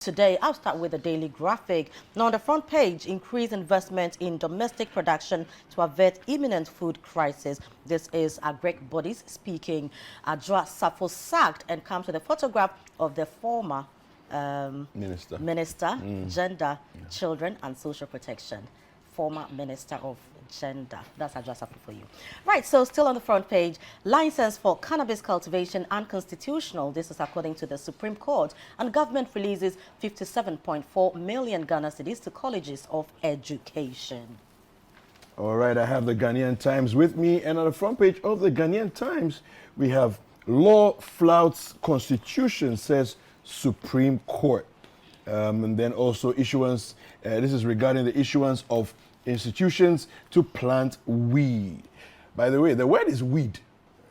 Today, I'll start with the Daily Graphic. Now, on the front page, increased investment in domestic production to avert imminent food crisis. This is Agric bodies speaking. Adjoa Safo sacked and comes with a photograph of the former Minister, Gender, Children and Social Protection. Former Minister of Gender. That's Adjoa Safo for you. Right, so still on the front page, license for cannabis cultivation unconstitutional. This is according to the Supreme Court. And government releases 57.4 million Ghana cedis to colleges of education. All right, I have the Ghanaian Times with me. And on the front page of the Ghanaian Times, we have law flouts Constitution, says Supreme Court. And then also issuance, this is regarding the issuance of institutions to plant weed. By the way, the word is weed.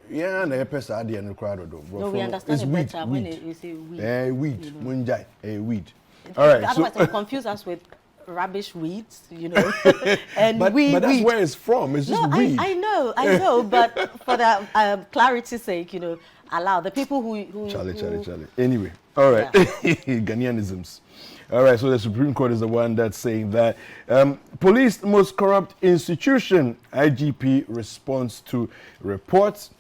Yeah, no, we understand it better when you say weed. Weed, you know. Munjai, weed. All right. Otherwise, so, confuse us with rubbish weeds, you know. And but that's where it's from. It's just weed. I know, but for the clarity's sake, you know, allow the people who Charlie. Anyway, all right. Yeah. Ghanaianisms. All right, so the Supreme Court is the one that's saying that police most corrupt institution. IGP responds to reports.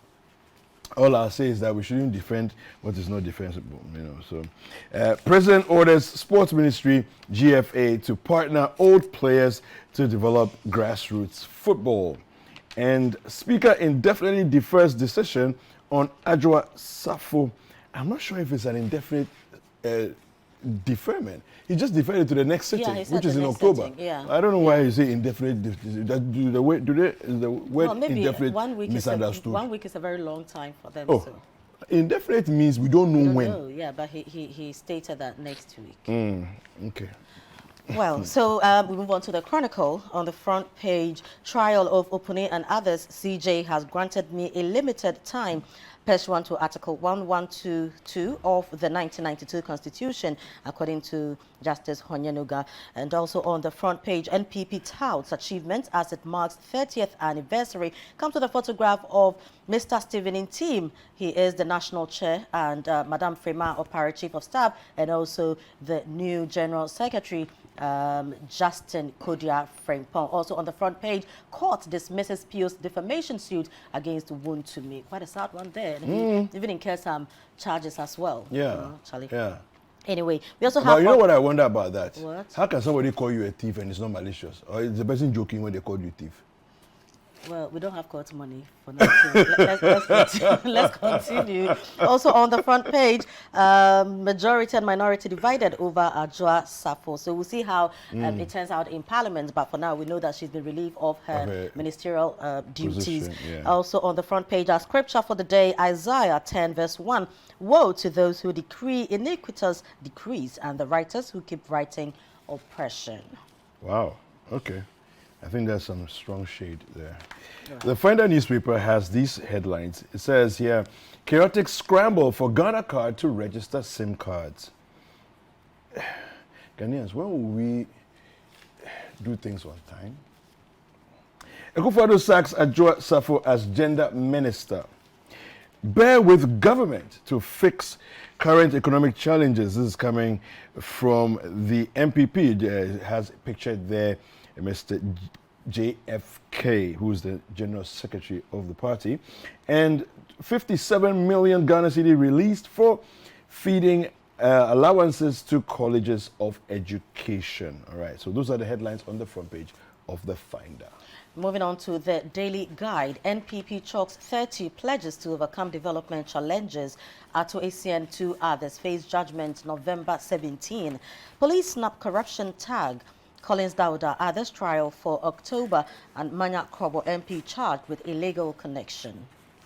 All I'll say is that we shouldn't defend what is not defensible, you know. So, President orders Sports Ministry (GFA) to partner old players to develop grassroots football. And Speaker indefinitely defers decision on Adjoa Safo. I'm not sure if it's an indefinite deferment. He just deferred it to the next sitting, which is in October. Yeah. I don't know why you say indefinite. Is the word maybe indefinite 1 week misunderstood? 1 week is a very long time for them. Oh, so. Indefinite means we don't know when. Yeah, but he stated that next week. Okay. Well, so we move on to the Chronicle. On the front page, trial of Opune and others, CJ has granted me a limited time pursuant to Article 1122 of the 1992 Constitution, according to Justice Honyenuga. And also on the front page, NPP touts achievements as it marks 30th anniversary. Come to the photograph of Mr. Stephen Intim. He is the national chair, and Madame Frema, Opera Chief of Staff, and also the new General Secretary, Justin Kodia Frempong. Also on the front page, court dismisses Pio's defamation suit against Wontumi. Quite a sad one there. And he even incurred some charges as well. Yeah. You know, Charlie. Yeah. Anyway, we also have. But you know what I wonder about that? What? How can somebody call you a thief and it's not malicious? Or is the person joking when they call you a thief? Well, we don't have court money for now. So let's continue. Also on the front page, majority and minority divided over Adjoa Safo. So we'll see how it turns out in Parliament. But for now, we know that she's been relieved of her ministerial duties. Yeah. Also on the front page, our scripture for the day, Isaiah 10 verse 1. Woe to those who decree iniquitous decrees and the writers who keep writing oppression. Wow. Okay. I think there's some strong shade there. Right. The Finder newspaper has these headlines. It says here, chaotic scramble for Ghana card to register SIM cards. Ghanaians, when will we do things on time? Akufo-Addo sacks Adjoa Safo as gender minister. Bear with government to fix current economic challenges. This is coming from the MPP. It has pictured there Mr. JFK, who is the General Secretary of the party, and 57 million Ghana cedi released for feeding allowances to colleges of education. All right, so those are the headlines on the front page of the Finder. Moving on to the Daily Guide, NPP chalks 30 pledges to overcome development challenges. Ato ACN 2 others face judgment November 17. Police snap corruption tag. Collins Dauda others trial for October, and Manya Krobo MP charged with illegal connection.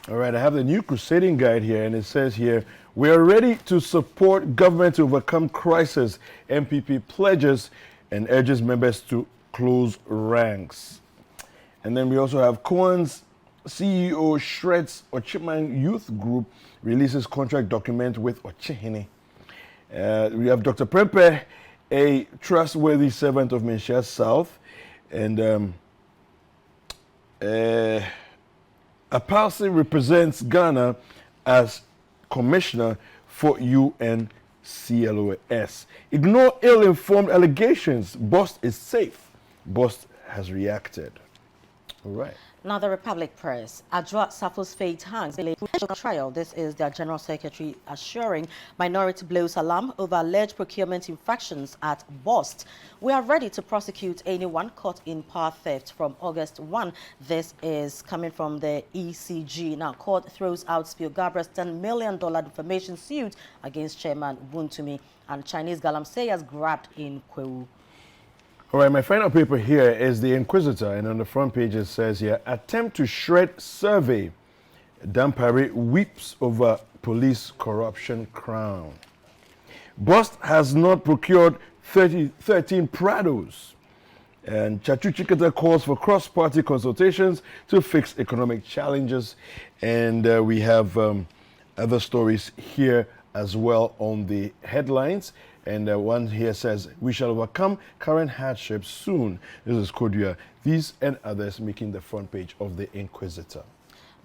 All right, I have the new crusading guide here, and it says here, we are ready to support government to overcome crisis. MPP pledges and urges members to close ranks. And then we also have Cohen's CEO shreds Ochiman Youth Group, releases contract document with Ochihene. We have Dr. Prempe, a trustworthy servant of Menchia South, and Apalsi represents Ghana as commissioner for UN CLOS. Ignore ill-informed allegations. Boss is safe. Boss has reacted. All right. Now, the Republic Press. Adjoa Safo's fate hangs in a presidential trial. This is their General Secretary assuring minority blows alarm over alleged procurement infractions at BOST. We are ready to prosecute anyone caught in power theft from August 1. This is coming from the ECG. Now, court throws out Spio Gabriel's $10 million defamation suit against Chairman Buntumi, and Chinese galamseyers grabbed in Kwewu. All right, my final paper here is the Inquisitor, and on the front page it says here, attempt to shred survey. Dampare weeps over police corruption crown. BOST has not procured 13 Prados. And Chachu Chiketa calls for cross-party consultations to fix economic challenges. And we have other stories here as well on the headlines. And one here says, we shall overcome current hardships soon. This is Kodia. These and others making the front page of the Inquisitor.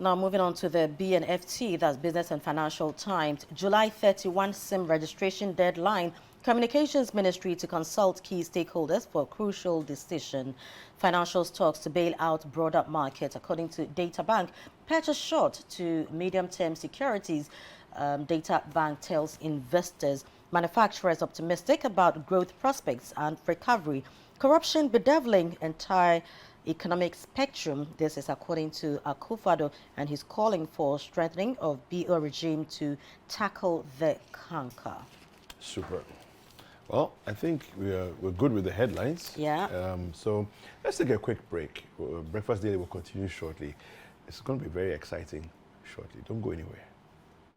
Now, moving on to the BNFT, that's Business and Financial Times. July 31 SIM registration deadline. Communications Ministry to consult key stakeholders for crucial decision. Financial stocks to bail out broader market. According to Data Bank, purchase short to medium-term securities. Data Bank tells investors. Manufacturers optimistic about growth prospects and recovery. Corruption bedeviling entire economic spectrum. This is according to Akufo-Addo, and he's calling for strengthening of BO regime to tackle the canker. Super. Well, I think we're good with the headlines. Yeah. So let's take a quick break. Breakfast Daily will continue shortly. It's going to be very exciting shortly. Don't go anywhere.